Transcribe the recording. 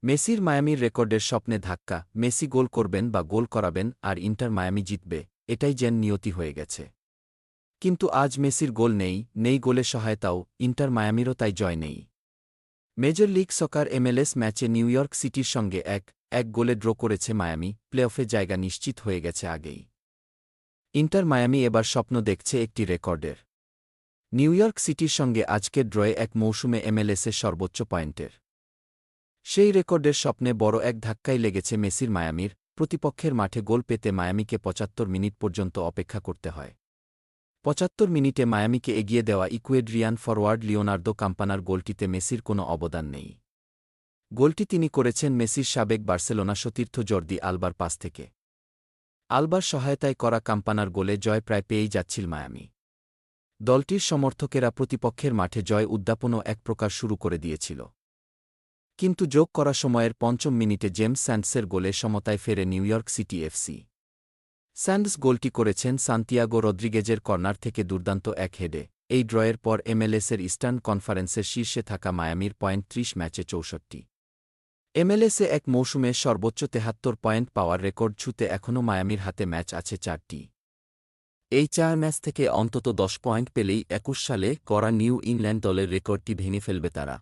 মেসির মায়ামির রেকর্ডের স্বপ্নে ধাক্কা, মেসি গোল করবেন বা গোল করাবেন আর ইন্টার মায়ামি জিতবে, এটাই যেন নিয়তি হয়ে গেছে। কিন্তু আজ মেসির গোল নেই গোলের সহায়তাও, ইন্টার মায়ামিরও তাই জয় নেই। মেজর লিগ সকার MLS ম্যাচে নিউ ইয়র্ক সিটির সঙ্গে ১-১ গোলে ড্র করেছে মায়ামি, প্লেঅফে জায়গা নিশ্চিত হয়ে গেছে আগেই। ইন্টার মায়ামি এবার স্বপ্ন দেখছে একটি রেকর্ডের। নিউ ইয়র্ক সিটির সঙ্গে আজকের ড্রয়ে এক মৌসুমে MLS-এর সর্বোচ্চ পয়েন্টের। সেই রেকর্ডের স্বপ্নে বড় এক ধাক্কাই লেগেছে মেসির মায়ামির, প্রতিপক্ষের মাঠে গোল পেতে মায়ামিকে ৭৫ মিনিট পর্যন্ত অপেক্ষা করতে হয়। ৭৫ মিনিটে মায়ামিকে এগিয়ে দেওয়া ইকুয়েড্রিয়ান ফরোয়ার্ড লিওনার্দো কাম্পানার গোলটিতে মেসির কোনো অবদান নেই। গোলটি তিনি করেছেন মেসির সাবেক বার্সেলোনা সতীর্থ জর্দি আলবার পাস থেকে। আলবার সহায়তায় করা কাম্পানার গোলে জয় প্রায় পেয়েই যাচ্ছিল মায়ামি। দলটির সমর্থকেরা প্রতিপক্ষের মাঠে জয় উদ্যাপনও এক প্রকার শুরু করে দিয়েছিল। কিন্তু যোগ করা সময়ের ৫ম মিনিটে জেমস স্যান্ডসের গোলে সমতায় ফেরে new York city FC. Sands গোলটি করেছেন সান্তিয়াগো রদ্রিগেজের কর্নার থেকে দুর্দান্ত এক হেডে। এই ড্রয়ের পর MLS-এর ইস্টার্ন কনফারেন্সের শীর্ষে থাকা মায়ামির পয়েন্ট ৩০ ম্যাচে ৬৪। MLS-এ এক মৌসুমে সর্বোচ্চ ৭৩ পয়েন্ট পাওয়ার রেকর্ড ছুঁতে এখনও মায়ামির হাতে ম্যাচ আছে ৪টি। এই ৪ ম্যাচ থেকে অন্তত ১০ পয়েন্ট পেলেই ২১ সালে করা নিউ ইংল্যান্ড দলের রেকর্ডটি ভেঙে ফেলবে তারা।